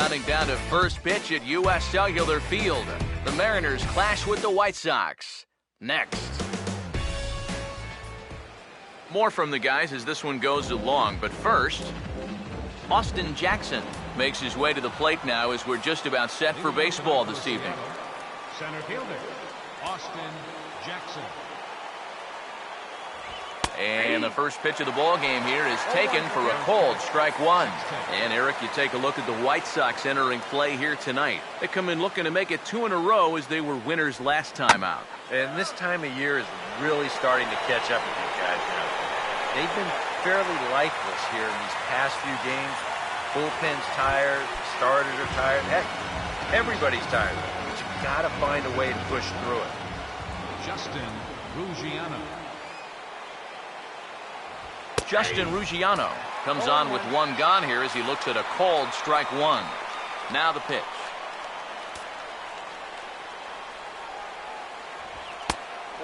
Counting down to first pitch at U.S. Cellular Field. The Mariners clash with the White Sox. Next. More from the guys as this one goes along, but first, Austin Jackson makes his way to the plate now as we're just about set for baseball this evening. Center fielder, Austin Jackson. And the first pitch of the ball game here is taken for a cold strike one. And Eric, you take a look at the White Sox entering play here tonight. They come in looking to make it 2 in a row as they were winners last time out. And this time of year is really starting to catch up with these guys now. They've been fairly lifeless here in these past few games. Bullpen's tired, starters are tired. Heck, everybody's tired. But you've got to find a way to push through it. Justin Ruggiano. Justin Ruggiano comes on with one gone here as he looks at a called strike one. Now the pitch.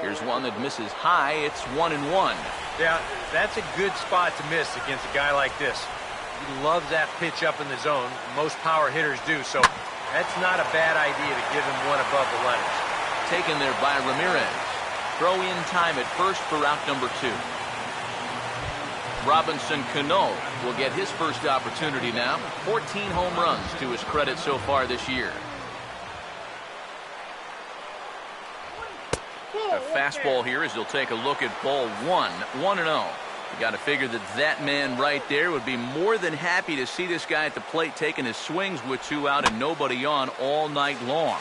Here's one that misses high. It's 1-1. Yeah, that's a good spot to miss against a guy like this. He loves that pitch up in the zone. Most power hitters do, so that's not a bad idea to give him one above the letters. Taken there by Ramirez. Throw in time at first for out number 2. Robinson Cano will get his first opportunity now. 14 home runs to his credit so far this year. A fastball here as he'll take a look at ball 1, 1-0. You got to figure that man right there would be more than happy to see this guy at the plate taking his swings with 2 out and nobody on all night long.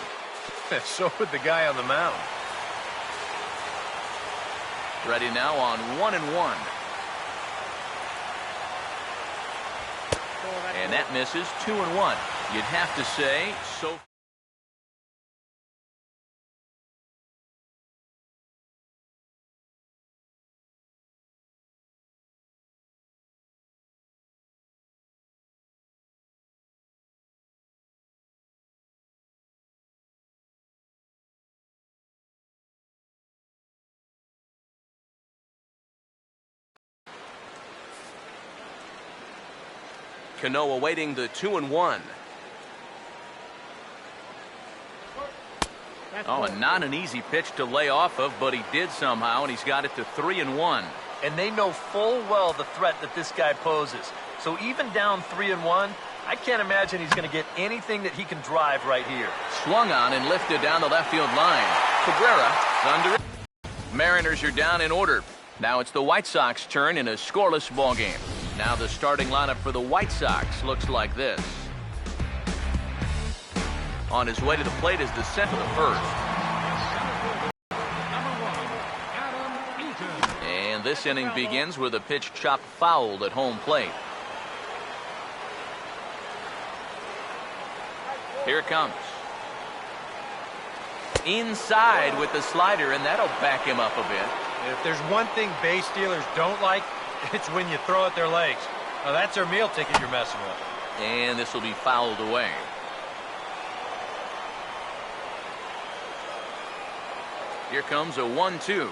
So would the guy on the mound. Ready now on 1-1. And that misses 2-1. You'd have to say so. Cano awaiting the 2-1. Oh, and not an easy pitch to lay off of, but he did somehow, and he's got it to 3-1. And they know full well the threat that this guy poses. So even down 3-1, I can't imagine he's going to get anything that he can drive right here. Swung on and lifted down the left field line. Cabrera is under it. Mariners are down in order. Now it's the White Sox turn in a scoreless ball game. Now the starting lineup for the White Sox looks like this. On his way to the plate is the center of the first. And this inning begins with a pitch chopped fouled at home plate. Here it comes. Inside with the slider, and that'll back him up a bit. If there's one thing base stealers don't like, it's when you throw at their legs. Now that's their meal ticket you're messing with. And this will be fouled away. Here comes a 1-2.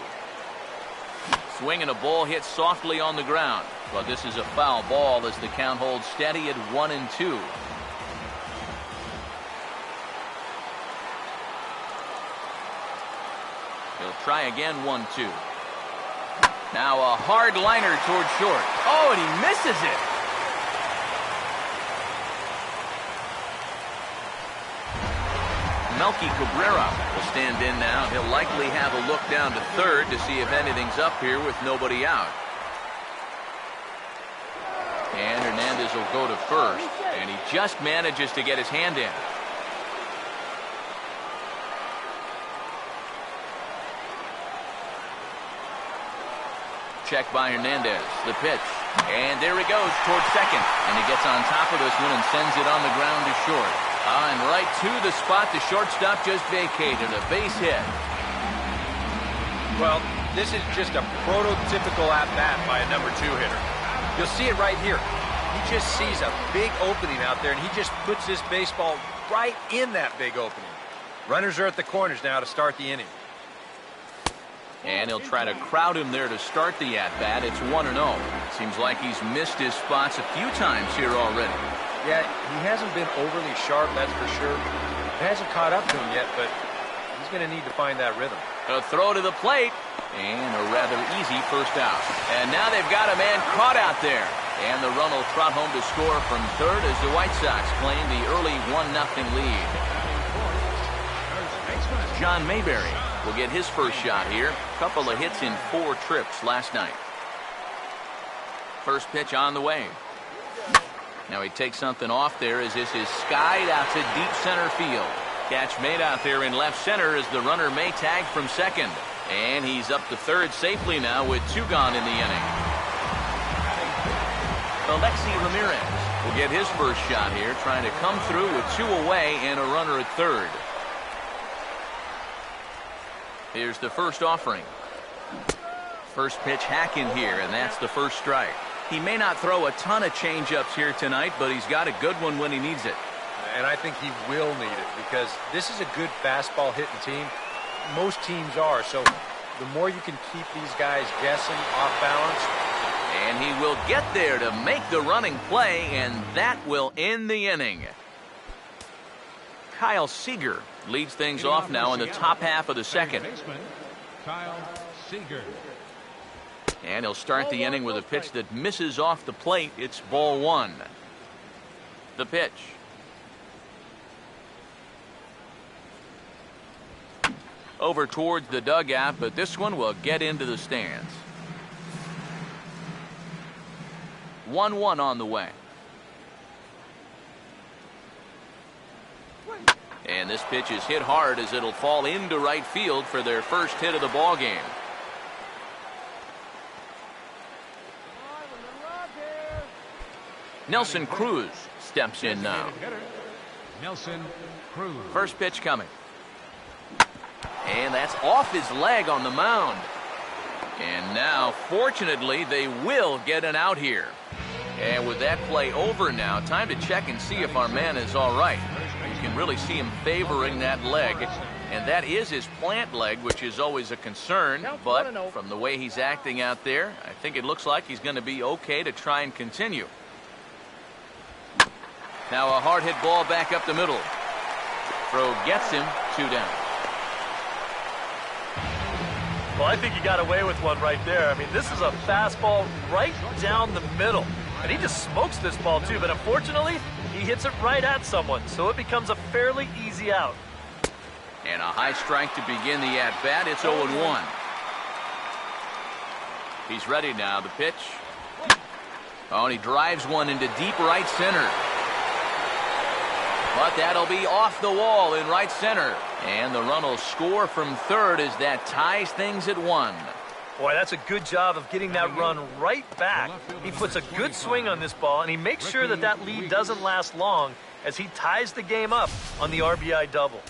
Swing and a ball hit softly on the ground. But this is a foul ball as the count holds steady at 1-2. He'll try again, 1-2. Now a hard liner toward short. Oh, and he misses it. Melky Cabrera will stand in now. He'll likely have a look down to third to see if anything's up here with nobody out. And Hernandez will go to first, and he just manages to get his hand in. Check by Hernandez. The pitch. And there he goes towards second. And he gets on top of this one and sends it on the ground to short. And right to the spot the shortstop just vacated. A base hit. Well, this is just a prototypical at-bat by a number 2 hitter. You'll see it right here. He just sees a big opening out there, and he just puts this baseball right in that big opening. Runners are at the corners now to start the inning. And he'll try to crowd him there to start the at-bat. It's 1-0. Seems like he's missed his spots a few times here already. Yeah, he hasn't been overly sharp, that's for sure. It hasn't caught up to him yet, but he's going to need to find that rhythm. A throw to the plate, and a rather easy first out. And now they've got a man caught out there. And the run will trot home to score from third as the White Sox claim the early 1-0 lead. John Mayberry will get his first shot here. Couple of hits in 4 trips last night. First pitch on the way. Now he takes something off there as this is skied out to deep center field. Catch made out there in left center as the runner may tag from second. And he's up to third safely now with 2 gone in the inning. Alexi Ramirez will get his first shot here, trying to come through with 2 away and a runner at third. Here's the first offering. First pitch hacking here, and that's the first strike. He may not throw a ton of changeups here tonight, but he's got a good one when he needs it. And I think he will need it because this is a good fastball hitting team. Most teams are, so the more you can keep these guys guessing off balance. And he will get there to make the running play, and that will end the inning. Kyle Seager leads things off now in the top half of the second. Kyle Seager. And he'll start the inning with a pitch that misses off the plate. It's ball 1. The pitch. Over towards the dugout, but this one will get into the stands. 1-1 on the way. And this pitch is hit hard as it'll fall into right field for their first hit of the ball game. Nelson Cruz steps in now. Nelson Cruz. First pitch coming. And that's off his leg on the mound. And now, fortunately, they will get an out here. And with that play over now, time to check and see if our man is all right. You can really see him favoring that leg. And that is his plant leg, which is always a concern. But from the way he's acting out there, I think it looks like he's going to be okay to try and continue. Now a hard hit ball back up the middle. Throw gets him 2 down. Well, I think he got away with one right there. I mean, this is a fastball right down the middle. And he just smokes this ball, too. But unfortunately, he hits it right at someone. So it becomes a fairly easy out. And a high strike to begin the at-bat. It's 0-1. He's ready now. The pitch. Oh, and he drives one into deep right center. But that'll be off the wall in right center. And the run will score from third as that ties things at 1. Boy, that's a good job of getting that run right back. He puts a good swing on this ball, and he makes sure that that lead doesn't last long as he ties the game up on the RBI double.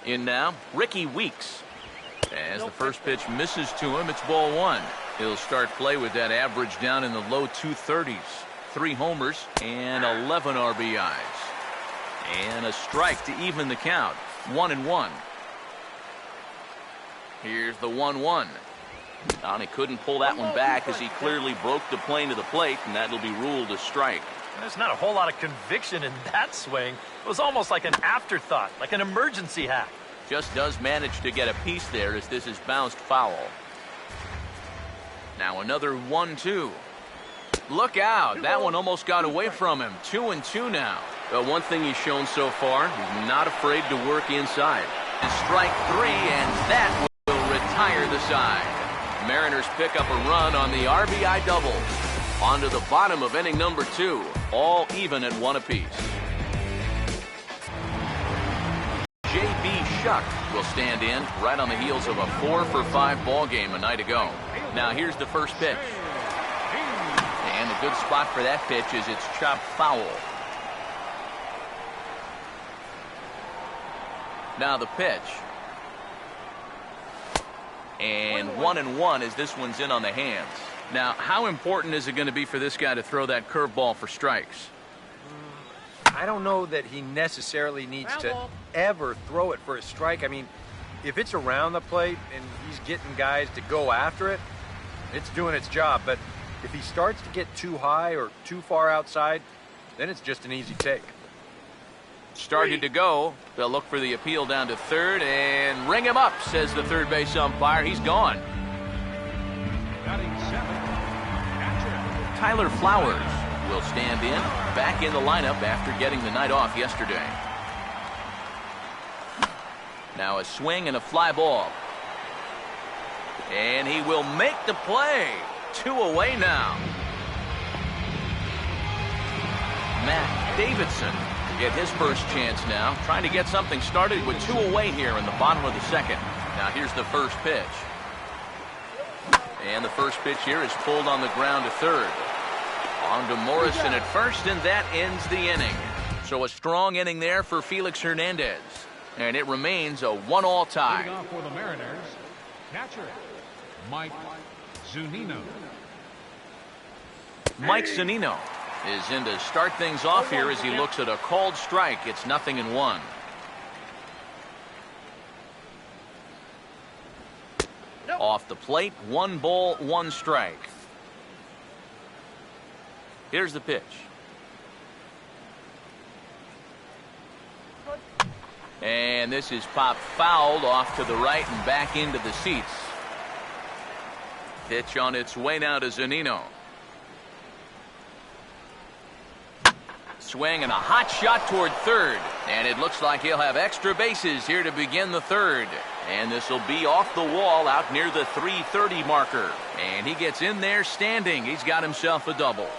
In now, Ricky Weeks. As the first pitch misses to him, it's ball 1. He'll start play with that average down in the low 230s. 3 homers and 11 RBIs. And a strike to even the count. 1-1. Here's the 1-1. And he couldn't pull that one back as he clearly broke the plane to the plate, and that'll be ruled a strike. There's not a whole lot of conviction in that swing. It was almost like an afterthought, like an emergency hack. Just does manage to get a piece there as this is bounced foul. Now another 1-2. Look out. That one almost got away from him. 2-2 now. Well, one thing he's shown so far, he's not afraid to work inside. And strike 3, and that will retire the side. Mariners pick up a run on the RBI double. On to the bottom of inning number 2. All even at 1 apiece. J.B. Shuck will stand in right on the heels of a 4-for-5 ball game a night ago. Now here's the first pitch. And the good spot for that pitch is it's chopped foul. Now the pitch. And 1-1 as this one's in on the hands. Now, how important is it going to be for this guy to throw that curveball for strikes? I don't know that he necessarily needs to ever throw it for a strike. I mean, if it's around the plate and he's getting guys to go after it, it's doing its job. But If he starts to get too high or too far outside, then it's just an easy take. Started to go. They'll look for the appeal down to third and ring him up, says the third base umpire. He's gone. Batting seventh, catcher. Tyler Flowers will stand in, back in the lineup after getting the night off yesterday. Now a swing and a fly ball. And he will make the play. 2 away now. Matt Davidson get his first chance now, trying to get something started with 2 away here in the bottom of the second. Now here's the first pitch. And the first pitch here is pulled on the ground to third. On to Morrison at first, and that ends the inning. So a strong inning there for Felix Hernandez. And it remains a 1-all tie. Leading off for the Mariners, catcher, Mike Zunino. Mike Zunino is in to start things off here as he looks at a called strike. It's 0-1. Off the plate, 1 ball, 1 strike. Here's the pitch. And this is popped fouled off to the right and back into the seats. Pitch on its way now to Zunino. Swing and a hot shot toward third. And it looks like he'll have extra bases here to begin the third. And this will be off the wall out near the 330 marker. And he gets in there standing. He's got himself a double.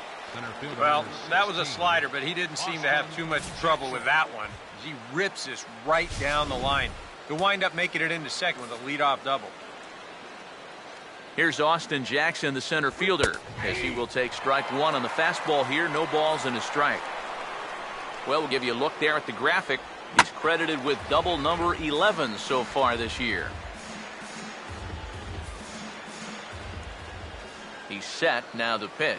Well, that was a slider, but he didn't seem to have too much trouble with that one. He rips this right down the line. He'll wind up making it into second with a leadoff double. Here's Austin Jackson, the center fielder, as he will take strike 1 on the fastball here. No balls and a strike. Well, we'll give you a look there at the graphic. He's credited with double number 11 so far this year. He's set. Now the pitch.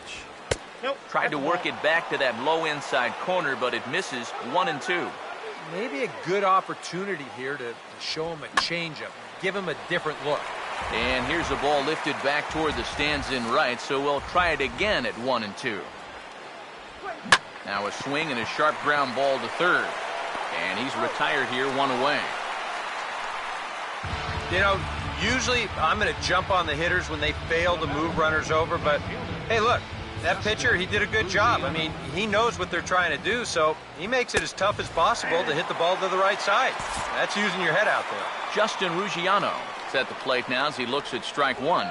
Tried to work it back to that low inside corner, but it misses. 1-2. Maybe a good opportunity here to show him a changeup. Give him a different look. And here's a ball lifted back toward the stands in right, so we'll try it again at 1-2. Now a swing and a sharp ground ball to third. And he's retired here, 1 away. You know, usually I'm going to jump on the hitters when they fail to move runners over, but hey, look, that pitcher, he did a good job. I mean, he knows what they're trying to do, so he makes it as tough as possible to hit the ball to the right side. That's using your head out there. Justin Ruggiano is at the plate now as he looks at strike 1.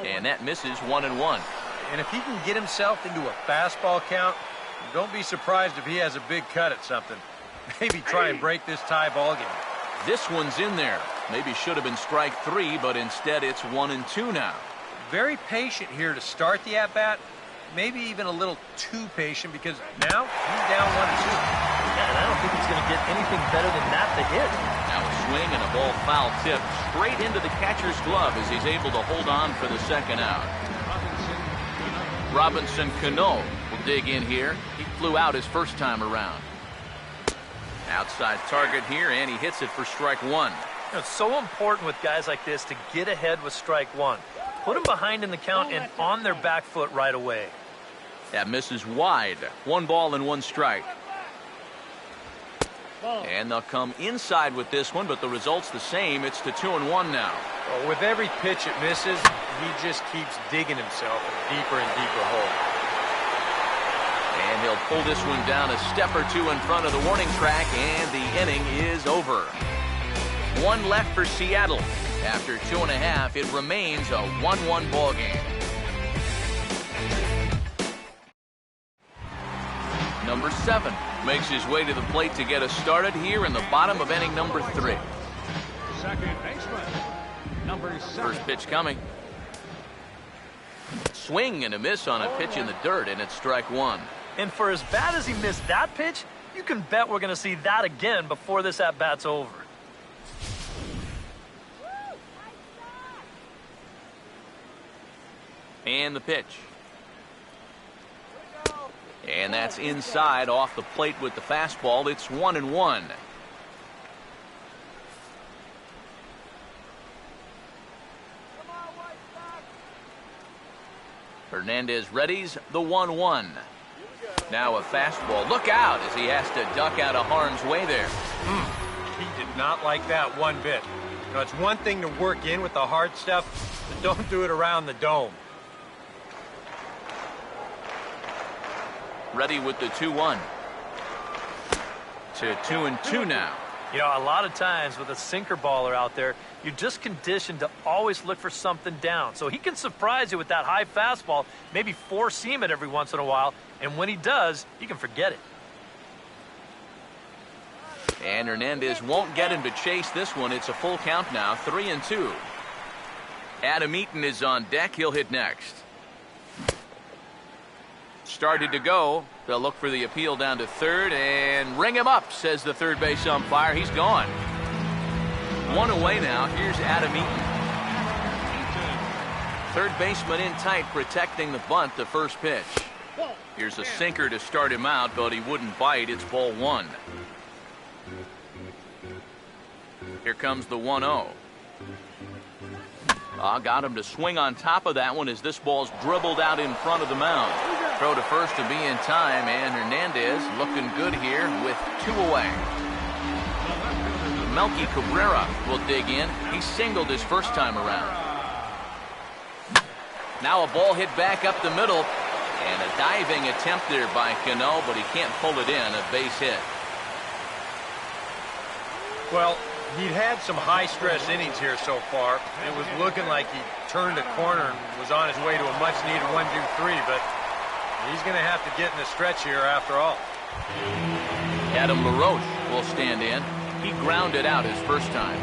And that misses. 1-1. And if he can get himself into a fastball count, don't be surprised if he has a big cut at something. Maybe try and break this tie ball game. This one's in there. Maybe should have been strike 3, but instead it's 1-2 now. Very patient here to start the at-bat. Maybe even a little too patient because now he's down 1-2. Yeah, and I don't think he's going to get anything better than that to hit. Now a swing and a ball foul tip straight into the catcher's glove as he's able to hold on for the second out. Robinson Cano will dig in here. He flew out his first time around. Outside target here, and he hits it for strike 1. You know, it's so important with guys like this to get ahead with strike 1. Put them behind in the count and on their back foot right away. That misses wide. 1 ball and 1 strike. And they'll come inside with this one, but the result's the same. It's to 2-1 now. Well, with every pitch it misses, he just keeps digging himself a deeper and deeper hole. And he'll pull this one down a step or 2 in front of the warning track, and the inning is over. 1 left for Seattle. After 2.5, it remains a 1-1 ball game. Number 7 makes his way to the plate to get us started here in the bottom of inning number 3. Second baseman, number 7. First pitch coming. Swing and a miss on a pitch in the dirt, and it's strike 1. And for as bad as he missed that pitch, you can bet we're going to see that again before this at-bat's over. And the pitch. And that's inside off the plate with the fastball. It's 1-1. Hernandez readies the 1-1. Now a fastball. Look out as he has to duck out of harm's way there. He did not like that one bit. You know, it's one thing to work in with the hard stuff, but don't do it around the dome. Ready with the 2-1. To 2-2 now. You know, a lot of times with a sinker baller out there, you're just conditioned to always look for something down. So he can surprise you with that high fastball, maybe four-seam it every once in a while, and when he does, you can forget it. And Hernandez won't get him to chase this one. It's a full count now, 3-2. Adam Eaton is on deck. He'll hit next. Started to go. They'll look for the appeal down to third and ring him up, says the third base umpire. He's gone. One away now. Here's Adam Eaton. Third baseman in tight, protecting the bunt, the first pitch. Here's a sinker to start him out, but he wouldn't bite. It's ball one. Here comes the 1-0. Got him to swing on top of that one as this ball's dribbled out in front of the mound. Throw to first to be in time, and Hernandez looking good here with two away. Melky Cabrera will dig in. He singled his first time around. Now a ball hit back up the middle, and a diving attempt there by Cano, but he can't pull it in, a base hit. Well, he'd had some high-stress innings here so far. It was looking like he turned a corner and was on his way to a much-needed 1-2-3, but he's going to have to get in the stretch here after all. Adam LaRoche will stand in. He grounded out his first time.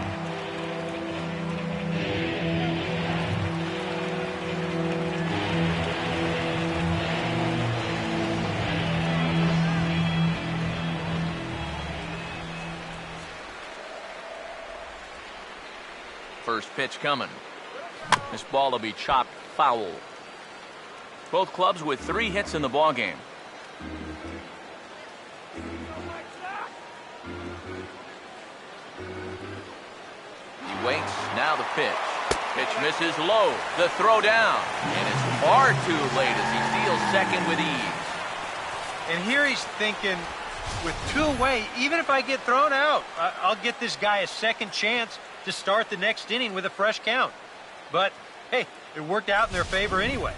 First pitch coming. This ball will be chopped foul. Both clubs with 3 hits in the ballgame. He waits. Now the pitch. Pitch misses low. The throw down. And it's far too late as he steals second with ease. And here he's thinking, with 2 away, even if I get thrown out, I'll get this guy a second chance to start the next inning with a fresh count. But, hey, it worked out in their favor anyway.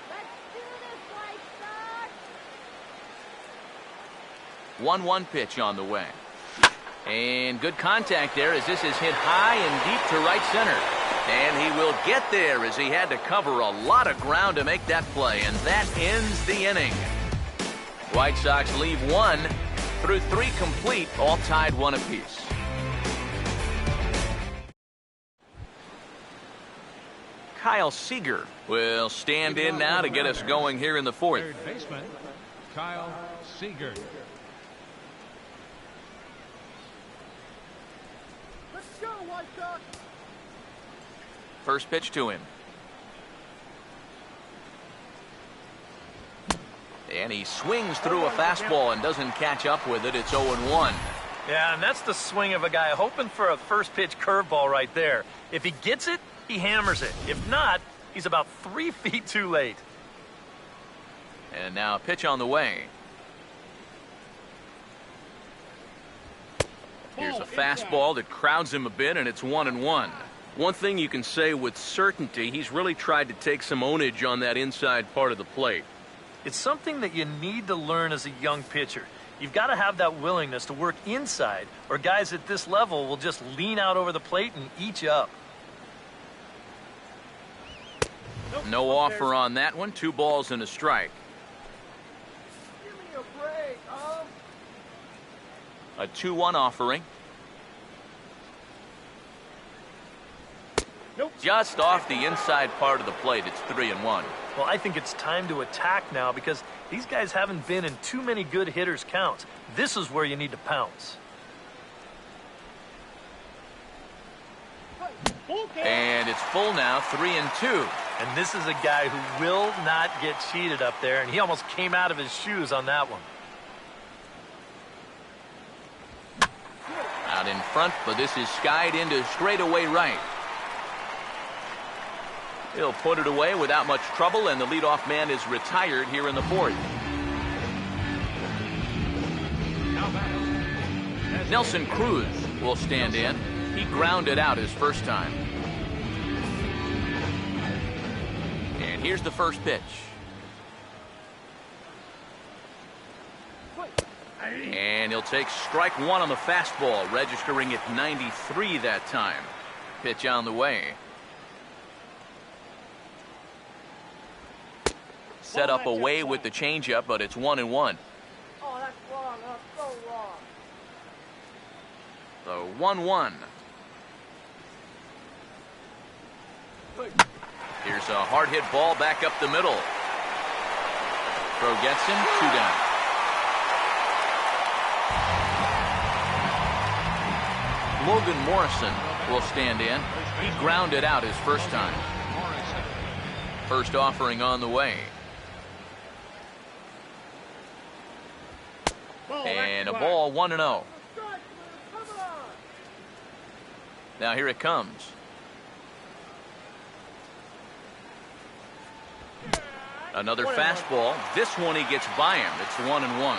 Let's do this, White Sox! 1-1 pitch on the way. And good contact there as this is hit high and deep to right center. And he will get there as he had to cover a lot of ground to make that play. And that ends the inning. White Sox leave 1 through 3 complete, all tied 1 apiece. Kyle Seager will stand in now to get us going here in the 4th. Third baseman, Kyle Seager. Let's go, White Sox! First pitch to him. And he swings through a fastball and doesn't catch up with it. It's 0-1. Yeah, and that's the swing of a guy hoping for a first pitch curveball right there. If he gets it, he hammers it. If not, he's about 3 feet too late. And now a pitch on the way. Here's a fastball that crowds him a bit, and it's 1-1. One thing you can say with certainty, he's really tried to take some ownage on that inside part of the plate. It's something that you need to learn as a young pitcher. You've got to have that willingness to work inside, or guys at this level will just lean out over the plate and eat you up. No offer on that one. 2 balls and a strike. Give me a break, A 2-1 offering. Nope. Just off the inside part of the plate. It's 3-1. Well, I think it's time to attack now because these guys haven't been in too many good hitters' counts. This is where you need to pounce. And it's full now, 3-2. And this is a guy who will not get cheated up there, and he almost came out of his shoes on that one. Out in front, but this is skied into straightaway right. He'll put it away without much trouble, and the leadoff man is retired here in the fourth. Now batting. Nelson Cruz will stand in. He grounded out his first time. And here's the first pitch. And he'll take strike one on the fastball, registering at 93 that time. Pitch on the way. Set up away with the changeup, but it's 1-1. Oh, that's wrong. That's so wrong. The 1-1. Here's a hard hit ball back up the middle. Throw gets him, 2 down. Logan Morrison will stand in. He grounded out his first time. First offering on the way. And a ball, 1-0. Now here it comes. Another fastball. This one he gets by him. It's 1-1.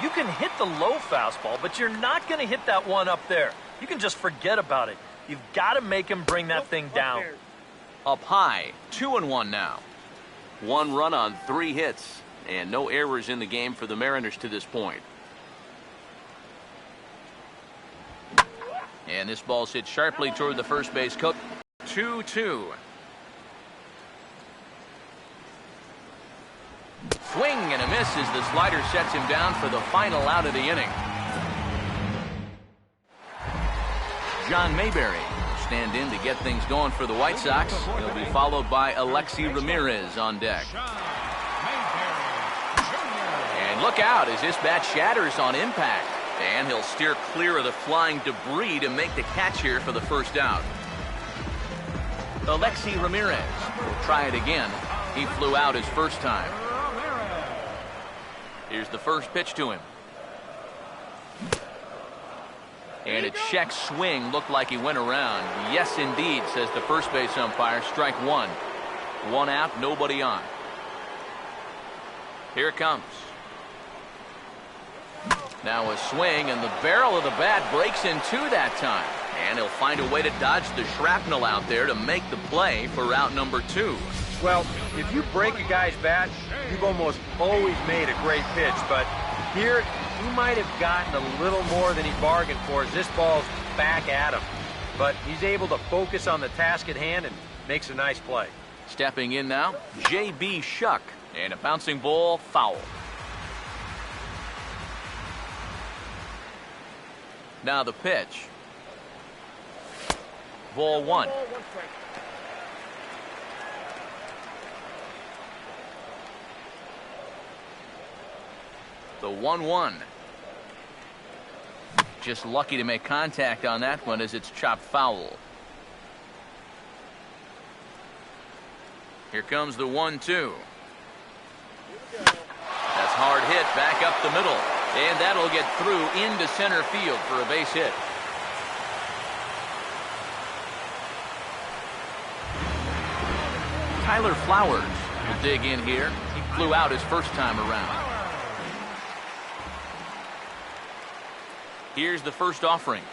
You can hit the low fastball, but you're not going to hit that one up there. You can just forget about it. You've got to make him bring that thing down. Up high, 2-1 now. 1 run on 3 hits, and no errors in the game for the Mariners to this point. And this ball's hit sharply toward the first base coach. 2-2. Swing and a miss as the slider sets him down for the final out of the inning. John Mayberry will stand in to get things going for the White Sox. He'll be followed by Alexi Ramirez on deck. And look out as this bat shatters on impact. And he'll steer clear of the flying debris to make the catch here for the first out. Alexi Ramirez will try it again. He flew out his first time. Here's the first pitch to him. And a check swing looked like he went around. Yes, indeed, says the first base umpire. Strike 1. 1 out, nobody on. Here it comes. Now a swing, and the barrel of the bat breaks in 2 that time. And he'll find a way to dodge the shrapnel out there to make the play for out number 2. Well, if you break a guy's bat, you've almost always made a great pitch. But here, he might have gotten a little more than he bargained for as this ball's back at him. But he's able to focus on the task at hand and makes a nice play. Stepping in now, J.B. Shuck. And a bouncing ball, foul. Now the pitch. Ball 1. The 1-1. Just lucky to make contact on that one as it's chopped foul. Here comes the 1-2. That's hard hit back up the middle. And that'll get through into center field for a base hit. Tyler Flowers will dig in here. He flew out his first time around. Here's the first offering.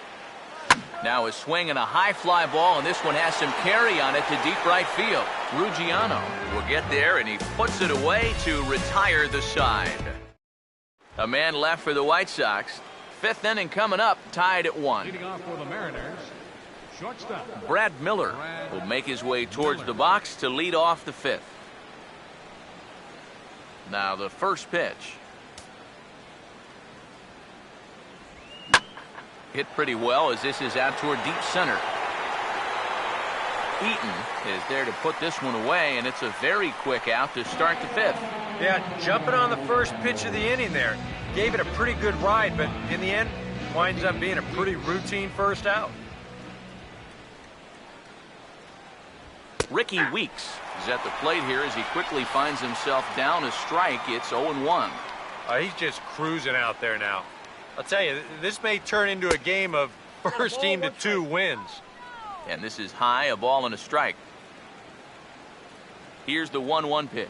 Now a swing and a high fly ball, and this one has some carry on it to deep right field. Ruggiano will get there, and he puts it away to retire the side. A man left for the White Sox. 5th inning coming up, tied at 1. Leading off for the Mariners, shortstop. Brad Miller will make his way towards the box to lead off the 5th. Now the first pitch. Hit pretty well as this is out toward deep center. Eaton is there to put this one away, and it's a very quick out to start the 5th. Yeah, jumping on the first pitch of the inning there. Gave it a pretty good ride, but in the end, winds up being a pretty routine first out. Ricky Weeks is at the plate here as he quickly finds himself down a strike. It's 0-1. He's just cruising out there now. I'll tell you, this may turn into a game of first team to 2 wins. And this is high, a ball and a strike. Here's the 1-1 pitch.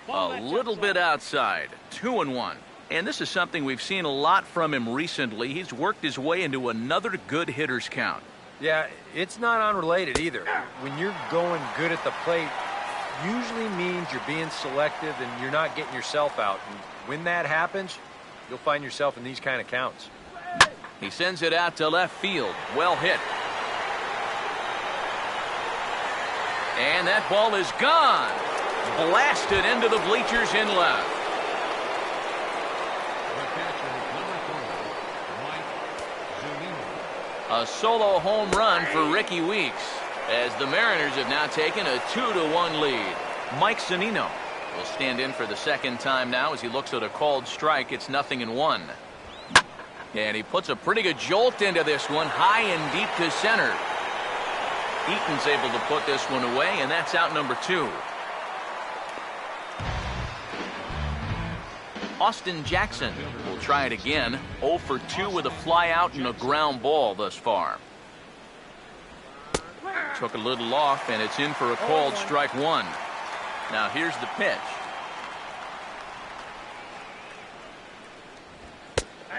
A little bit outside. 2-1. And this is something we've seen a lot from him recently. He's worked his way into another good hitter's count. Yeah, it's not unrelated either. When you're going good at the plate, usually means you're being selective and you're not getting yourself out. And when that happens, you'll find yourself in these kind of counts. He sends it out to left field. Well hit. And that ball is gone. Blasted into the bleachers in left. A solo home run for Ricky Weeks, as the Mariners have now taken a 2-1 lead. Mike Zunino will stand in for the second time now as he looks at a called strike. It's 0-1. And he puts a pretty good jolt into this one, high and deep to center. Eaton's able to put this one away, and that's out number 2. Austin Jackson will try it again. 0 for 2 with a fly out and a ground ball thus far. Took a little off, and it's in for a called strike 1. Now here's the pitch.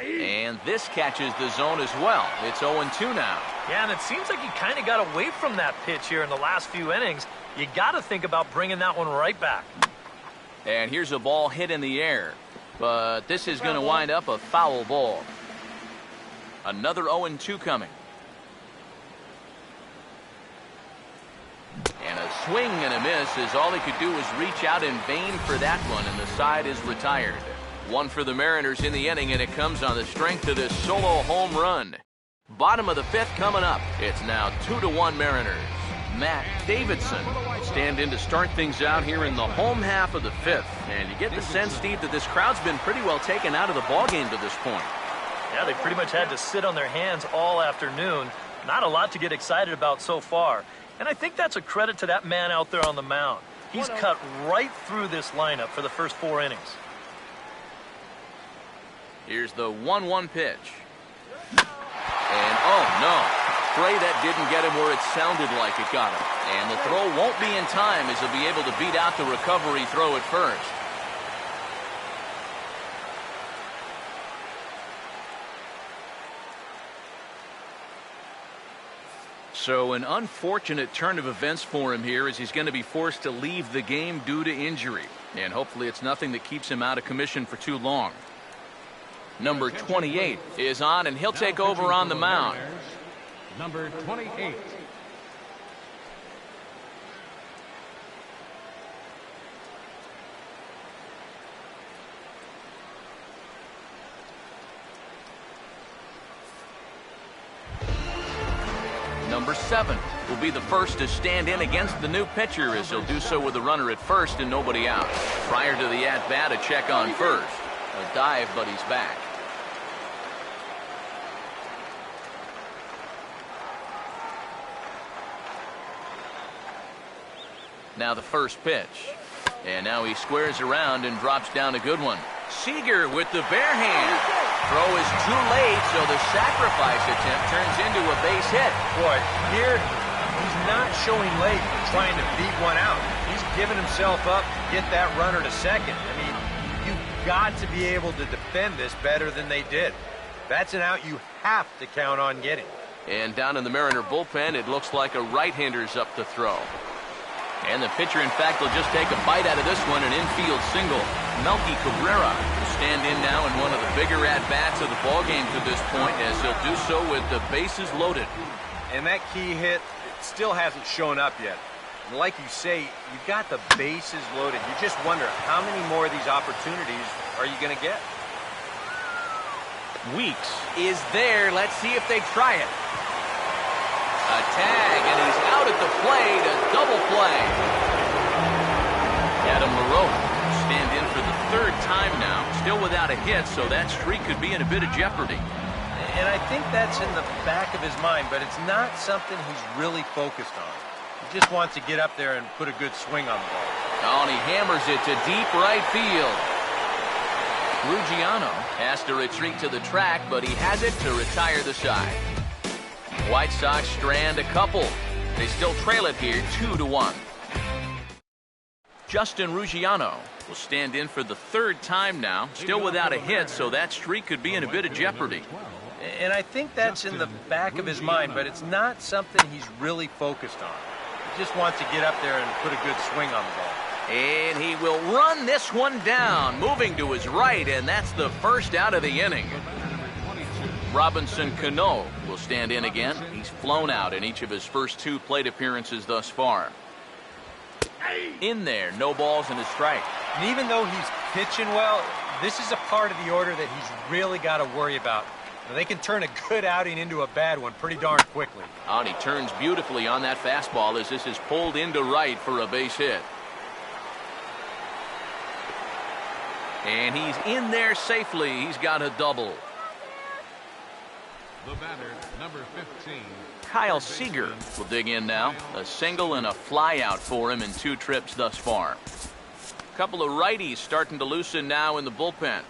And this catches the zone as well. It's 0-2 now. Yeah, and it seems like he kind of got away from that pitch here in the last few innings. You got to think about bringing that one right back. And here's a ball hit in the air. But this is going to wind up a foul ball. Another 0-2 coming. And a swing and a miss as all he could do was reach out in vain for that one, and the side is retired. 1 for the Mariners in the inning, and it comes on the strength of this solo home run. Bottom of the 5th coming up. It's now 2-1 Mariners. Matt Davidson stand in to start things out here in the home half of the 5th. And you get the sense, Steve, that this crowd's been pretty well taken out of the ballgame to this point. Yeah, they pretty much had to sit on their hands all afternoon. Not a lot to get excited about so far. And I think that's a credit to that man out there on the mound. He's cut right through this lineup for the first 4 innings. Here's the 1-1 pitch. And oh no. Pray that didn't get him where it sounded like it got him. And the throw won't be in time as he'll be able to beat out the recovery throw at first. So an unfortunate turn of events for him here as he's going to be forced to leave the game due to injury. And hopefully it's nothing that keeps him out of commission for too long. Number 28 is on, and he'll take over on the mound. Number 28. Number 7 will be the first to stand in against the new pitcher, as he'll do so with a runner at first and nobody out. Prior to the at-bat, a check on first. A dive, but he's back. Now the first pitch. And now he squares around and drops down a good one. Seager with the bare hand. Throw is too late, so the sacrifice attempt turns into a base hit. Boy, here he's not showing late trying to beat one out. He's giving himself up to get that runner to second. I mean, you've got to be able to defend this better than they did. That's an out you have to count on getting. And down in the Mariner bullpen, it looks like a right-hander's up to throw. And the pitcher, in fact, will just take a bite out of this one, an infield single. Melky Cabrera will stand in now in one of the bigger at-bats of the ballgame to this point, as he'll do so with the bases loaded. And that key hit still hasn't shown up yet. And like you say, you've got the bases loaded. You just wonder how many more of these opportunities are you going to get? Weeks is there. Let's see if they try it. A tag, and he's out at the plate, a double play. Adam LaRoe will stand in for the 3rd time now, still without a hit, so that streak could be in a bit of jeopardy. And I think that's in the back of his mind, but it's not something he's really focused on. He just wants to get up there and put a good swing on the ball. Oh, and he hammers it to deep right field. Ruggiano has to retreat to the track, but he has it to retire the side. White Sox strand a couple. They still trail it here 2-1. Justin Ruggiano will stand in for the third time now, still without a hit, so that streak could be in a bit of jeopardy. And I think that's in the back of his mind, but it's not something he's really focused on. He just wants to get up there and put a good swing on the ball. And he will run this one down, moving to his right, and that's the first out of the inning. Robinson Cano will stand in again. He's flown out in each of his first 2 plate appearances thus far. In there, no balls and a strike. And even though he's pitching well, this is a part of the order that he's really got to worry about. Now, they can turn a good outing into a bad one pretty darn quickly. Oh, and he turns beautifully on that fastball as this is pulled into right for a base hit. And he's in there safely. He's got a double. The batter, number 15. Kyle Seager will dig in now. A single and a fly out for him in 2 trips thus far. A couple of righties starting to loosen now in the bullpen.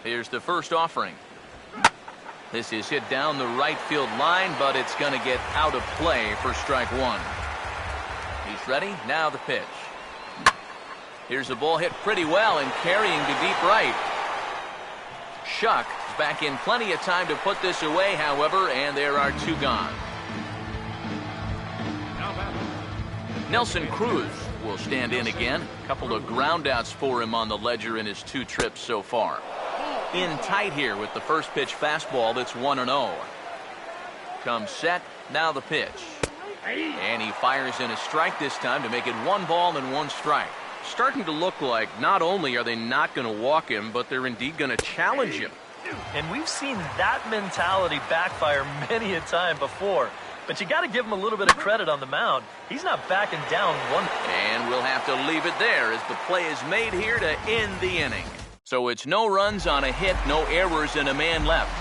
Here's the first offering. This is hit down the right field line, but it's going to get out of play for strike 1. He's ready. Now the pitch. Here's the ball hit pretty well and carrying to deep right. Shuck back in plenty of time to put this away, however, and there are 2 gone. Nelson Cruz will stand in again. A couple of groundouts for him on the ledger in his 2 trips so far. In tight here with the first pitch fastball that's 1-0. Comes set, now the pitch. And he fires in a strike this time to make it 1 ball and 1 strike. Starting to look like not only are they not going to walk him, but they're indeed going to challenge him. And we've seen that mentality backfire many a time before. But you got to give him a little bit of credit on the mound. He's not backing down one. And we'll have to leave it there as the play is made here to end the inning. So it's no runs on a hit, no errors, and a man left.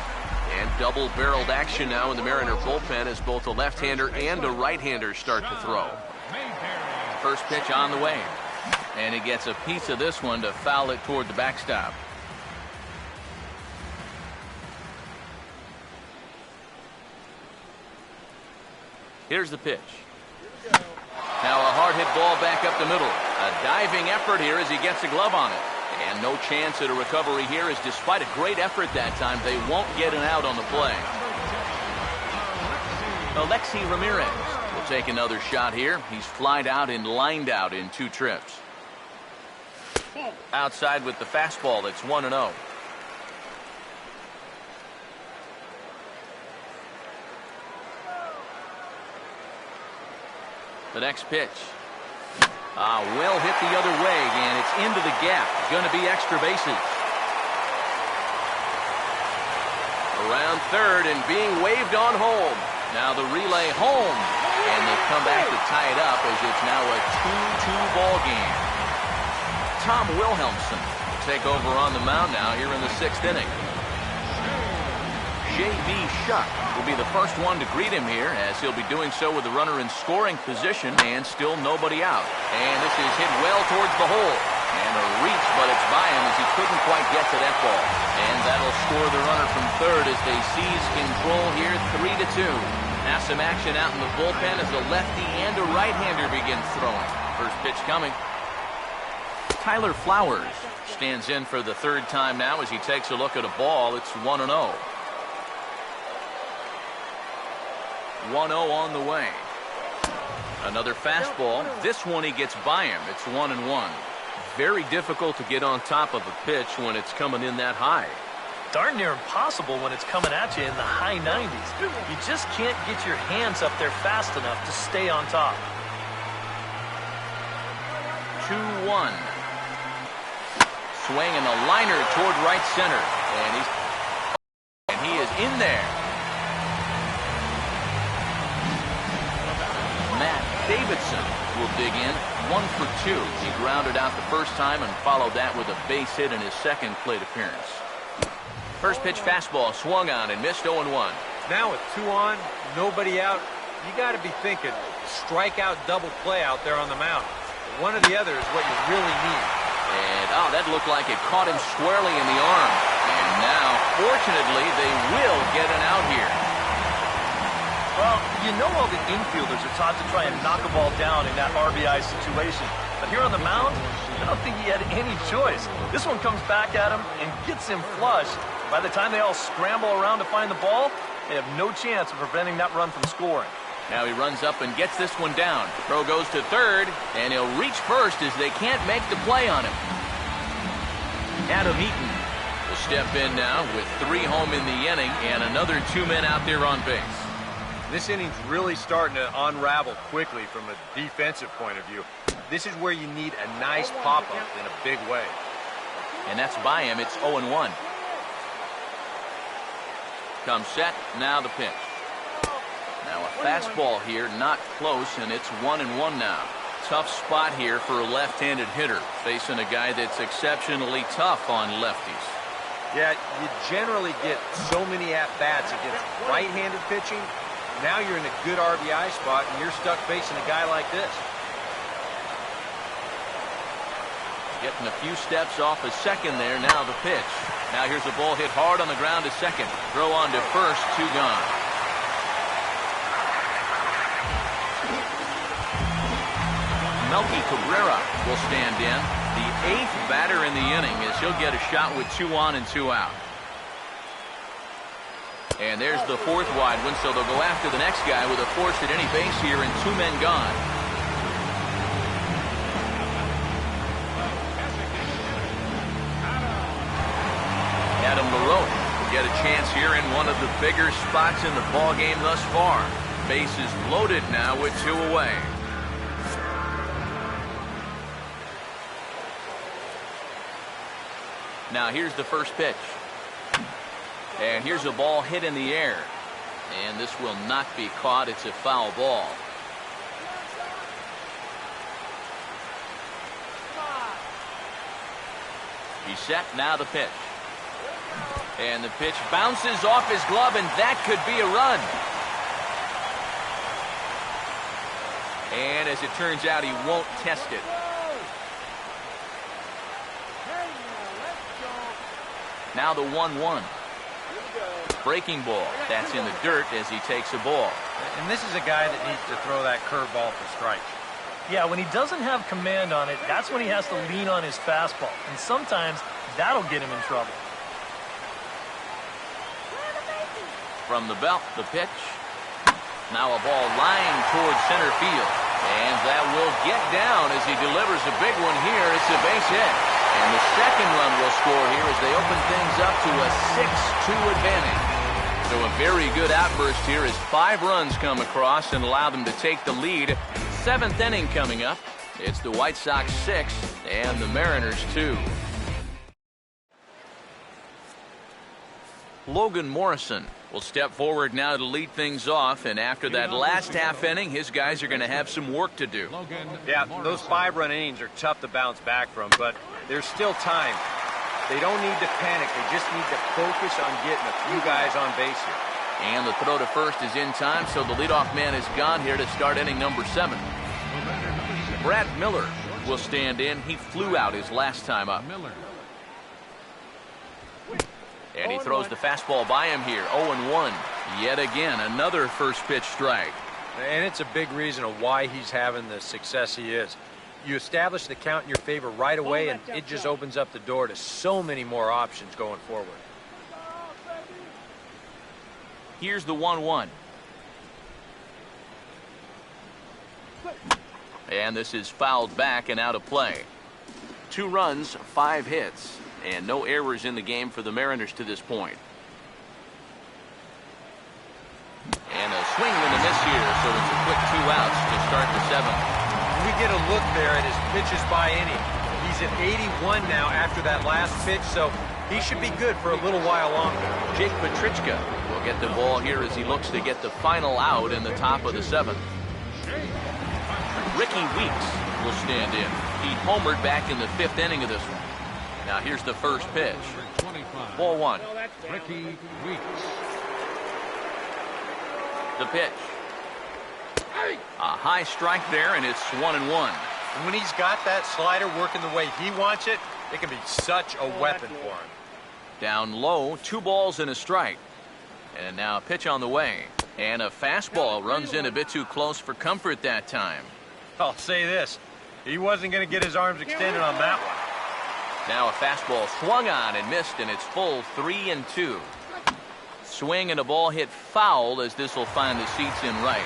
And double-barreled action now in the Mariner bullpen as both a left-hander and a right-hander start to throw. First pitch on the way. And he gets a piece of this one to foul it toward the backstop. Here's the pitch. Now a hard hit ball back up the middle. A diving effort here as he gets a glove on it. And no chance at a recovery here as despite a great effort that time, they won't get an out on the play. Alexi Ramirez will take another shot here. He's flied out and lined out in 2 trips. Outside with the fastball, that's 1-0. The next pitch. Well hit the other way, and it's into the gap. Going to be extra bases. Around third and being waved on home. Now the relay home, and they come back to tie it up as it's now a 2-2 ball game. Tom Wilhelmsen will take over on the mound now here in the 6th inning. J.B. Shuck will be the first one to greet him here as he'll be doing so with the runner in scoring position and still nobody out. And this is hit well towards the hole. And a reach, but it's by him as he couldn't quite get to that ball. And that'll score the runner from third as they seize control here 3-2. Now some action out in the bullpen as a lefty and a right-hander begins throwing. First pitch coming. Tyler Flowers stands in for the 3rd time now as he takes a look at a ball. It's 1-0. 1-0 on the way. Another fastball. This one he gets by him. It's 1-1. Very difficult to get on top of a pitch when it's coming in that high. Darn near impossible when it's coming at you in the high 90s. You just can't get your hands up there fast enough to stay on top. 2-1. Swing and a liner toward right center. And he is in there. Matt Davidson will dig in. 1 for 2. He grounded out the first time and followed that with a base hit in his 2nd plate appearance. First pitch fastball swung on and missed 0-1. Now with 2 on, nobody out, you got to be thinking strikeout double play out there on the mound. One or the other is what you really need. And that looked like it caught him squarely in the arm. And now, fortunately, they will get an out here. Well, you know all the infielders are taught to try and knock a ball down in that RBI situation. But here on the mound, I don't think he had any choice. This one comes back at him and gets him flush. By the time they all scramble around to find the ball, they have no chance of preventing that run from scoring. Now he runs up and gets this one down. Throw goes to third, and he'll reach first as they can't make the play on him. Adam Eaton will step in now with 3 home in the inning and another 2 men out there on base. This inning's really starting to unravel quickly from a defensive point of view. This is where you need a nice pop-up in a big way. And that's by him. It's 0-1. Comes set. Now the pitch. Now a fastball here, not close, and it's 1-1 now. Tough spot here for a left-handed hitter, facing a guy that's exceptionally tough on lefties. Yeah, you generally get so many at-bats against right-handed pitching. Now you're in a good RBI spot, and you're stuck facing a guy like this. Getting a few steps off a second there. Now the pitch. Now here's a ball hit hard on the ground to second. Throw on to first, 2 gone. Melky Cabrera will stand in, the 8th batter in the inning, as he'll get a shot with 2 on and 2 out. And there's the 4th wide one, so they'll go after the next guy with a force at any base here and 2 men gone. Adam LaRoche will get a chance here in one of the bigger spots in the ballgame thus far. Bases loaded now with 2 away. Now here's the first pitch. And here's a ball hit in the air. And this will not be caught. It's a foul ball. He's set. Now the pitch. And the pitch bounces off his glove, and that could be a run. And as it turns out, he won't test it. Now the 1-1. Breaking ball. That's in the dirt as he takes a ball. And this is a guy that needs to throw that curveball for strikes. Yeah, when he doesn't have command on it, that's when he has to lean on his fastball. And sometimes that'll get him in trouble. From the belt, the pitch. Now a ball lined towards center field. And that will get down as he delivers a big one here. It's a base hit. And the second run will score here as they open things up to a 6-2 advantage. So a very good outburst here as 5 runs come across and allow them to take the lead. 7th inning coming up. It's the White Sox 6 and the Mariners 2. Logan Morrison will step forward now to lead things off, and after that last half inning, his guys are going to have some work to do. Yeah, those 5-run innings are tough to bounce back from, but there's still time. They don't need to panic. They just need to focus on getting a few guys on base here. And the throw to first is in time, so the leadoff man is gone here to start inning number 7. Brad Miller will stand in. He flew out his last time up. And he throws the fastball by him here. 0-1. Yet again, another first pitch strike. And it's a big reason of why he's having the success he is. You establish the count in your favor right away, and it just opens up the door to so many more options going forward. Here's the 1-1. And this is fouled back and out of play. 2 runs, 5 hits, and no errors in the game for the Mariners to this point. And a swing and a miss here, so it's a quick 2 outs to start the 7th. We get a look there at his pitches by inning. He's at 81 now after that last pitch, so he should be good for a little while longer. Jake Petrichka will get the ball here as he looks to get the final out in the top of the 7th. Ricky Weeks will stand in. He homered back in the 5th inning of this one. Now here's the first pitch. Ball 1. Ricky Weeks. The pitch. A high strike there, and it's 1-1. And when he's got that slider working the way he wants it, it can be such a weapon for him. Down low, 2 balls and a strike. And now a pitch on the way. And a fastball runs in a bit too close for comfort that time. I'll say this. He wasn't going to get his arms extended on that one. Now a fastball swung on and missed, and it's full 3-2. Swing and a ball hit foul as this will find the seats in right.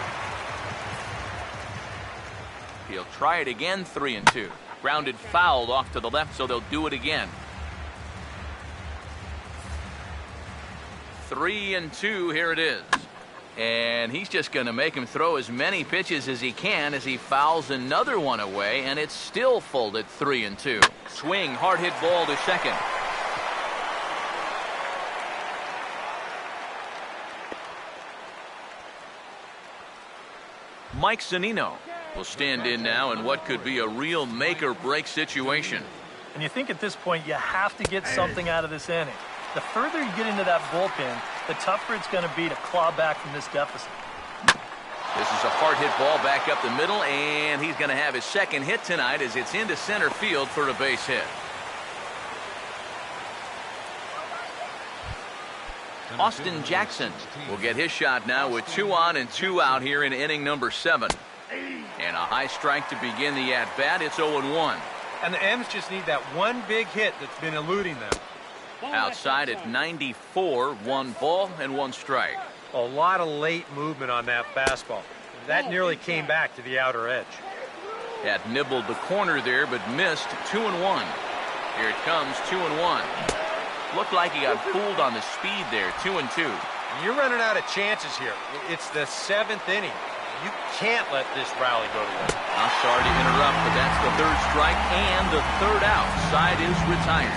He'll try it again, 3-2. Grounded foul off to the left, so they'll do it again. 3-2, here it is. And he's just going to make him throw as many pitches as he can as he fouls another one away, and it's still folded 3-2. Swing, hard hit ball to second. Mike Zunino will stand in now in what could be a real make-or-break situation. And you think at this point you have to get something out of this inning. The further you get into that bullpen, the tougher it's going to be to claw back from this deficit. This is a hard hit ball back up the middle, and he's going to have his second hit tonight as it's into center field for a base hit. Austin Jackson will get his shot now with 2 on and 2 out here in inning number 7. And a high strike to begin the at-bat. It's 0-1. And the M's just need that one big hit that's been eluding them. Outside at 94, 1 ball and 1 strike. A lot of late movement on that fastball. That nearly came back to the outer edge. Had nibbled the corner there, but missed. 2-1. Here it comes, 2-1. Looked like he got fooled on the speed there, 2-2. You're running out of chances here. It's the 7th inning. You can't let this rally go to waste. I'm sorry to interrupt, but that's the 3rd strike and the 3rd out. Side is retired.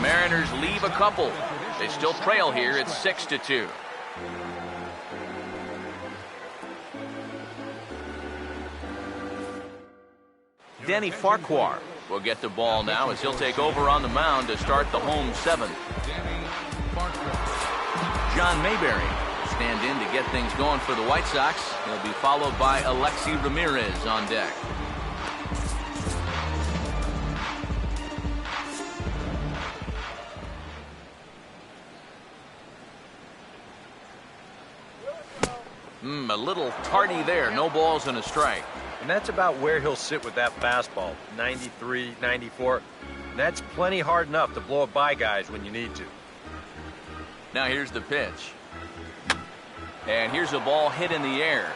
Mariners leave a couple. They still trail here at 6-2. Denny Farquhar will get the ball now as he'll take over on the mound to start the home 7th. John Mayberry will stand in to get things going for the White Sox. He'll be followed by Alexi Ramirez on deck. A little tardy there. No balls and a strike. And that's about where he'll sit with that fastball. 93, 94. And that's plenty hard enough to blow it by guys when you need to. Now here's the pitch. And here's a ball hit in the air.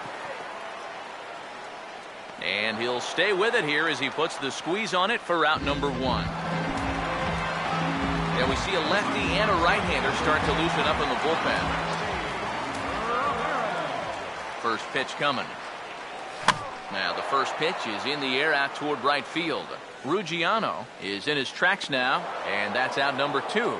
And he'll stay with it here as he puts the squeeze on it for out number 1. And we see a lefty and a right-hander start to loosen up in the bullpen. First pitch coming. Now the first pitch is in the air out toward right field. Ruggiano is in his tracks now, and that's out number 2.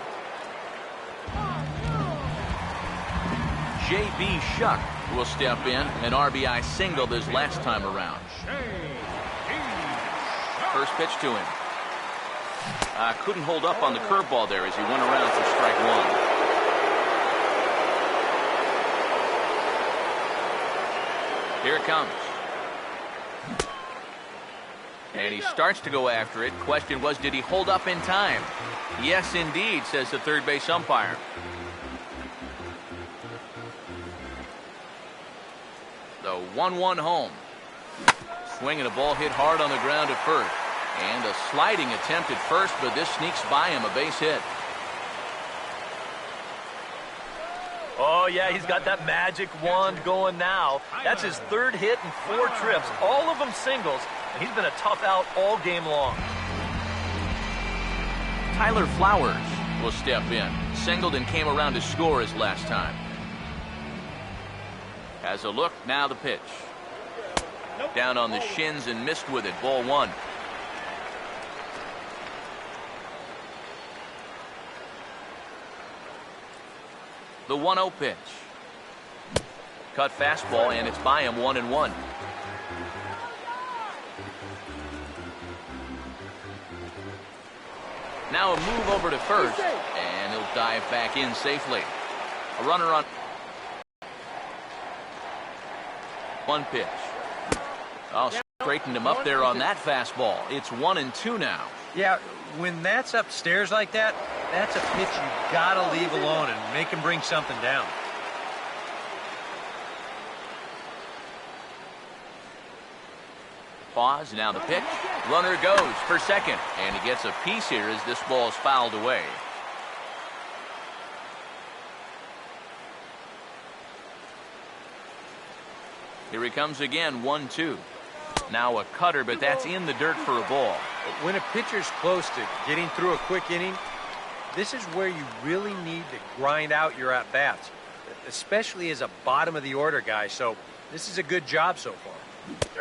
J.B. Shuck will step in, an RBI single this last time around. First pitch to him. Couldn't hold up on the curveball there as he went around for strike 1. Here it comes. And he starts to go after it. Question was, did he hold up in time? Yes, indeed, says the third base umpire. The 1-1 home. Swinging a ball hit hard on the ground at first. And a sliding attempt at first, but this sneaks by him, a base hit. Oh, yeah, he's got that magic wand going now. That's his 3rd hit in 4 trips, all of them singles, and he's been a tough out all game long. Tyler Flowers will step in. Singled and came around to score his last time. Has a look, now the pitch. Down on the shins and missed with it, ball 1. The 1-0 pitch. Cut fastball, and it's by him 1-1. Now a move over to first, and he'll dive back in safely. A runner on. 1 pitch. Oh, straightened him up there on that fastball. It's 1-2 now. Yeah, when that's upstairs like that, that's a pitch you gotta leave alone and make him bring something down. pause. Now the pitch. Runner goes for second. And he gets a piece here as this ball is fouled away. Here he comes again, 1-2. Now a cutter, but that's in the dirt for a ball. When a pitcher's close to getting through a quick inning, this is where you really need to grind out your at-bats, especially as a bottom-of-the-order guy. So this is a good job so far.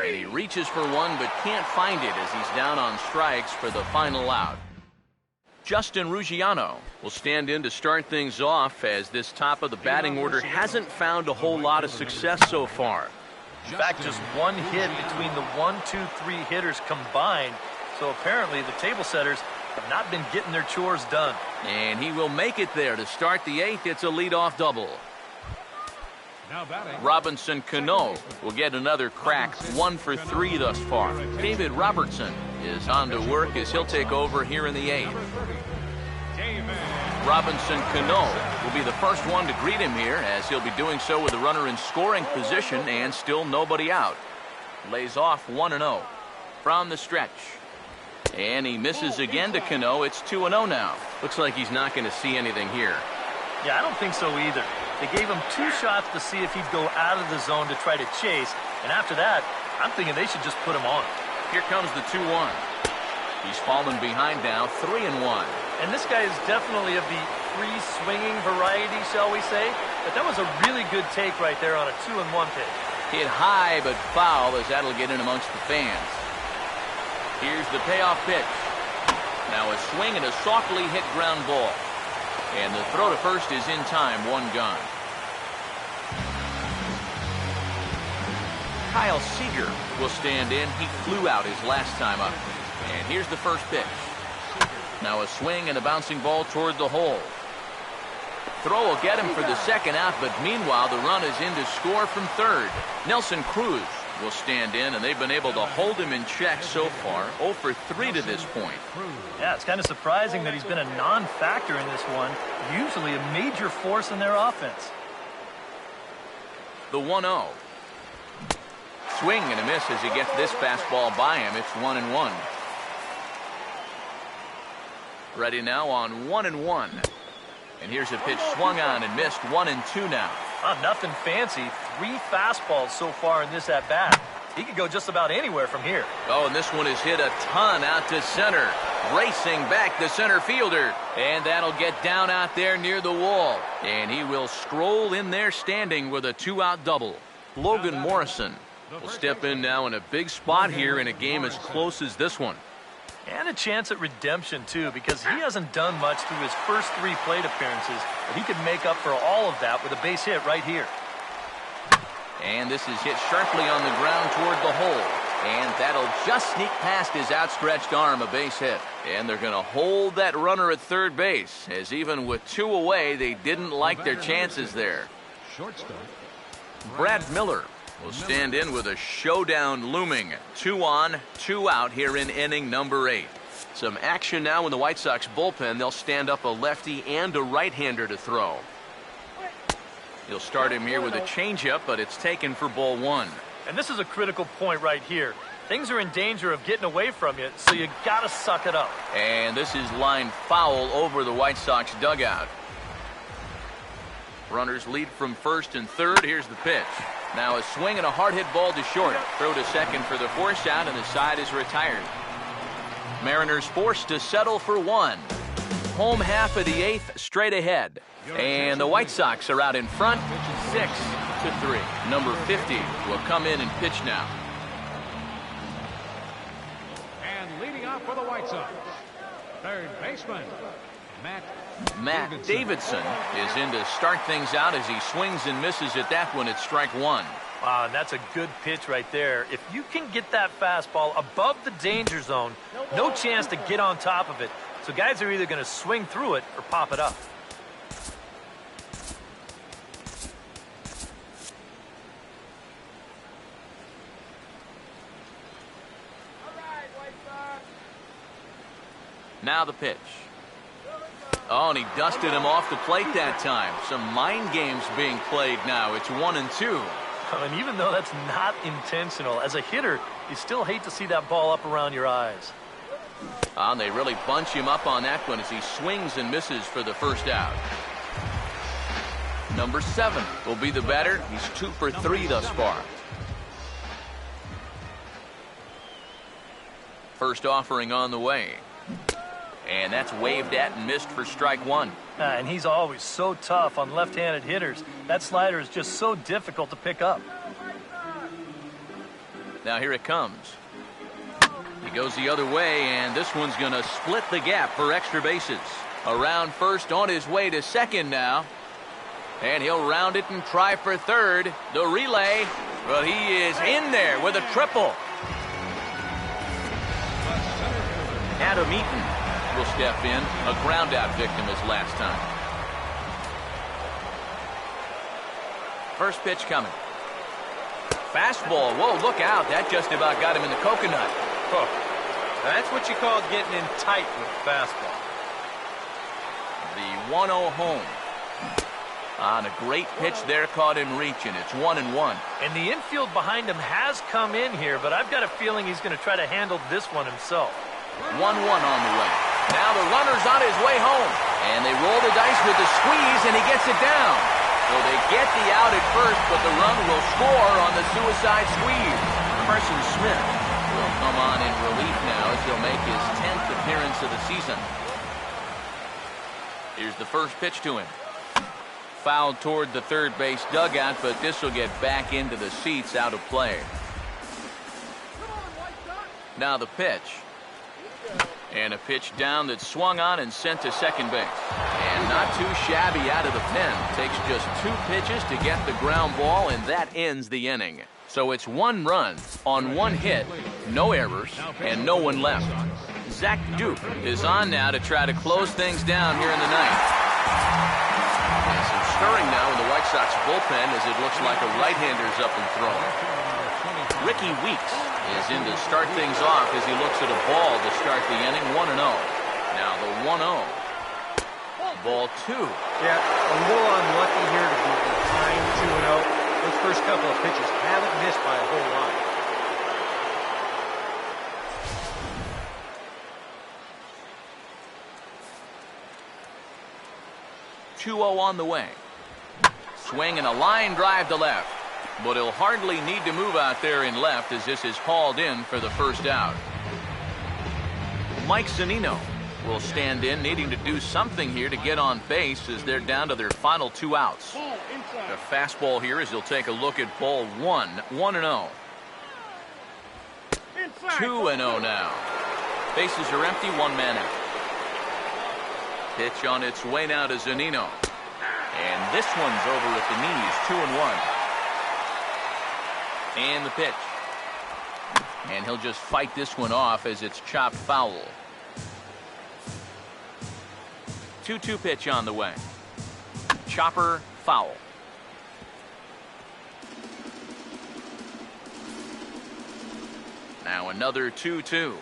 And he reaches for one, but can't find it as he's down on strikes for the final out. Justin Ruggiano will stand in to start things off as this top of the batting order hasn't found a whole lot of success so far. In fact, just one hit between the 1, 2, 3 hitters combined. So apparently the table setters have not been getting their chores done. And he will make it there to start the 8th. It's a leadoff double. Now batting. Robinson Cano will get another crack, 1 for 3 thus far. David Robertson is on to work as he'll take over here in the 8th. Robinson Cano will be the first one to greet him here as he'll be doing so with a runner in scoring position and still nobody out. Lays off 1-0 from the stretch. And he misses again to Cano. It's 2-0 now. Looks like he's not going to see anything here. Yeah, I don't think so either. They gave him 2 shots to see if he'd go out of the zone to try to chase. And after that, I'm thinking they should just put him on. Here comes the 2-1. He's fallen behind now, 3-1. And this guy is definitely of the free swinging variety, shall we say. But that was a really good take right there on a 2-1 pitch. Hit high but foul as that'll get in amongst the fans. Here's the payoff pitch. Now a swing and a softly hit ground ball. And the throw to first is in time, 1 gone. Kyle Seager will stand in. He flew out his last time up. And here's the first pitch. Now a swing and a bouncing ball toward the hole. Throw will get him for the second out, but meanwhile the run is in to score from third. Nelson Cruz will stand in, and they've been able to hold him in check so far. 0 for 3 to this point. Yeah, it's kind of surprising that he's been a non-factor in this one. Usually a major force in their offense. The 1-0. Swing and a miss as he gets this fastball by him. It's 1-1. Ready now on 1-1. And here's a pitch swung on and missed. 1-2 now. Nothing fancy. 3 fastballs so far in this at-bat. He could go just about anywhere from here. Oh, and this one is hit a ton out to center. Racing back the center fielder. And that'll get down out there near the wall. And he will stroll in there standing with a 2-out double. Logan Morrison will step in now in a big spot here in a game as close as this one. And a chance at redemption, too, because he hasn't done much through his first 3 plate appearances. But he could make up for all of that with a base hit right here. And this is hit sharply on the ground toward the hole. And that'll just sneak past his outstretched arm, a base hit. And they're going to hold that runner at third base, as even with 2 away, they didn't like their chances there. Brad Miller will stand in with a showdown looming. 2 on, 2 out here in inning number 8. Some action now in the White Sox bullpen. They'll stand up a lefty and a right-hander to throw. He'll start him here with a changeup, but it's taken for ball 1. And this is a critical point right here. Things are in danger of getting away from you, so you got to suck it up. And this is lined foul over the White Sox dugout. Runners lead from first and third. Here's the pitch. Now a swing and a hard hit ball to short. Throw to second for the force out, and the side is retired. Mariners forced to settle for 1. Home half of the 8th straight ahead. And the White Sox are out in front, 6-3. Number 50 will come in and pitch now. And leading off for the White Sox, third baseman, Matt Davidson is in to start things out as he swings and misses at that one at strike 1. Wow, and that's a good pitch right there. If you can get that fastball above the danger zone, no chance to get on top of it. So guys are either going to swing through it or pop it up. Now the pitch. Oh, and he dusted him off the plate that time. Some mind games being played now. It's 1-2. And even though that's not intentional, as a hitter, you still hate to see that ball up around your eyes. And they really bunch him up on that one as he swings and misses for the first out. Number 7 will be the batter. He's 2 for 3 thus far. First offering on the way. And that's waved at and missed for strike 1. And he's always so tough on left-handed hitters. That slider is just so difficult to pick up. Now here it comes. He goes the other way, and this one's going to split the gap for extra bases. Around first, on his way to second now. And he'll round it and try for third. The relay, well, he is in there with a triple. Adam Eaton will step in, a ground-out victim as last time. First pitch coming. Fastball, whoa, look out. That just about got him in the coconut. Oh, that's what you call getting in tight with fastball. The 1-0 home. On a great pitch there, caught him reaching. It's 1-1. And the infield behind him has come in here, but I've got a feeling he's going to try to handle this one himself. 1-1 on the way. Now the runner's on his way home. And they roll the dice with the squeeze, and he gets it down. So they get the out at first, but the run will score on the suicide squeeze. Carson Smith will come on in relief now as he'll make his 10th appearance of the season. Here's the first pitch to him. Fouled toward the third base dugout, but this will get back into the seats, out of play. Now the pitch. And a pitch down that's swung on and sent to second base. And not too shabby out of the pen. Takes just 2 pitches to get the ground ball, and that ends the inning. So it's 1 run on 1 hit, no errors, and no one left. Zach Duke is on now to try to close things down here in the ninth. And some stirring now in the White Sox bullpen as it looks like a right-hander's up and throwing. Ricky Weeks is in to start things off as he looks at a ball to start the inning. 1-0. Now the 1-0. Ball 2. Yeah, a little unlucky here to be behind 2-0. Those first couple of pitches haven't missed by a whole lot. On the way. Swing and a line drive to left. But he'll hardly need to move out there in left as this is hauled in for the first out. Mike Zunino will stand in, needing to do something here to get on base as they're down to their final 2 outs. The fastball here as he'll take a look at ball 1. 1-0. 2-0 now. Bases are empty, 1 man out. Pitch on its way now to Zunino. And this one's over at the knees, 2-1. And the pitch. And he'll just fight this one off as it's chopped foul. 2-2 pitch on the way. Chopper foul. Now another 2-2.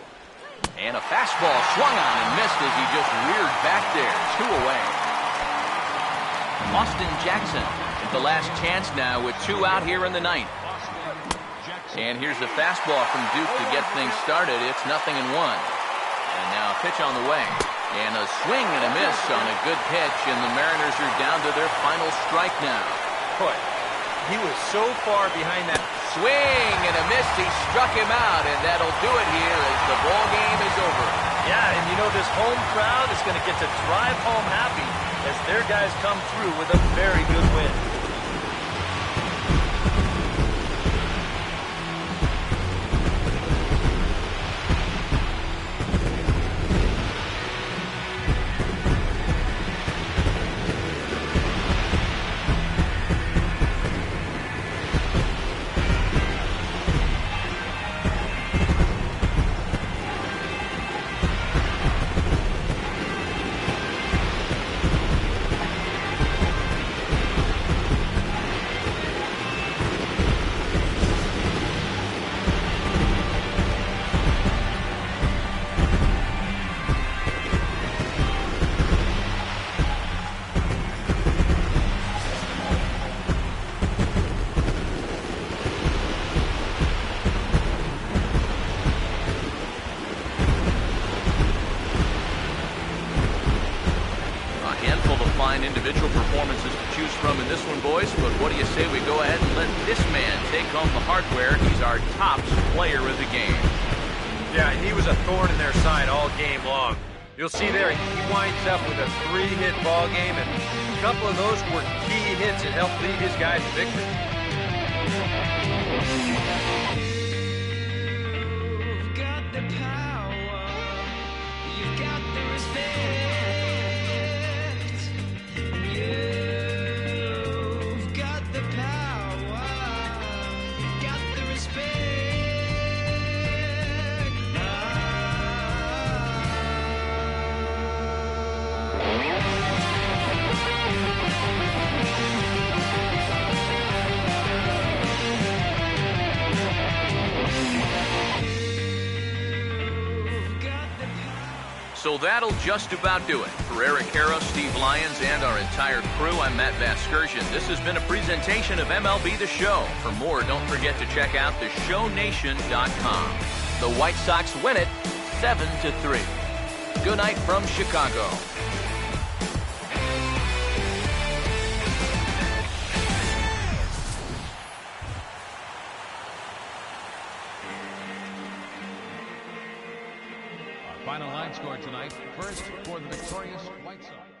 And a fastball swung on and missed as he just reared back there. 2 away. Austin Jackson at the last chance now with 2 out here in the ninth. And here's the fastball from Duke to get things started. It's 0-1. And now a pitch on the way. And a swing and a miss on a good pitch. And the Mariners are down to their final strike now. Boy, he was so far behind that. Swing and a miss. He struck him out, and that'll do it here as the ball game is over. Yeah, and you know this home crowd is going to get to drive home happy as their guys come through with a very good win. fine individual performances to choose from in this one, boys, but what do you say we go ahead and let this man take home the hardware? He's our top player of the game. Yeah, he was a thorn in their side all game long. You'll see there, he winds up with a 3-hit ball game, and a couple of those were key hits that helped lead his guys to victory. You've got the power, you've got the respect, you've got the power, you've got the respect. So that'll just about do it. For Eric Harrow, Steve Lyons, and our entire crew, I'm Matt Vasgersian. This has been a presentation of MLB The Show. For more, don't forget to check out theshownation.com. The White Sox win it 7-3. Good night from Chicago. Final line score tonight. First for the victorious White Sox.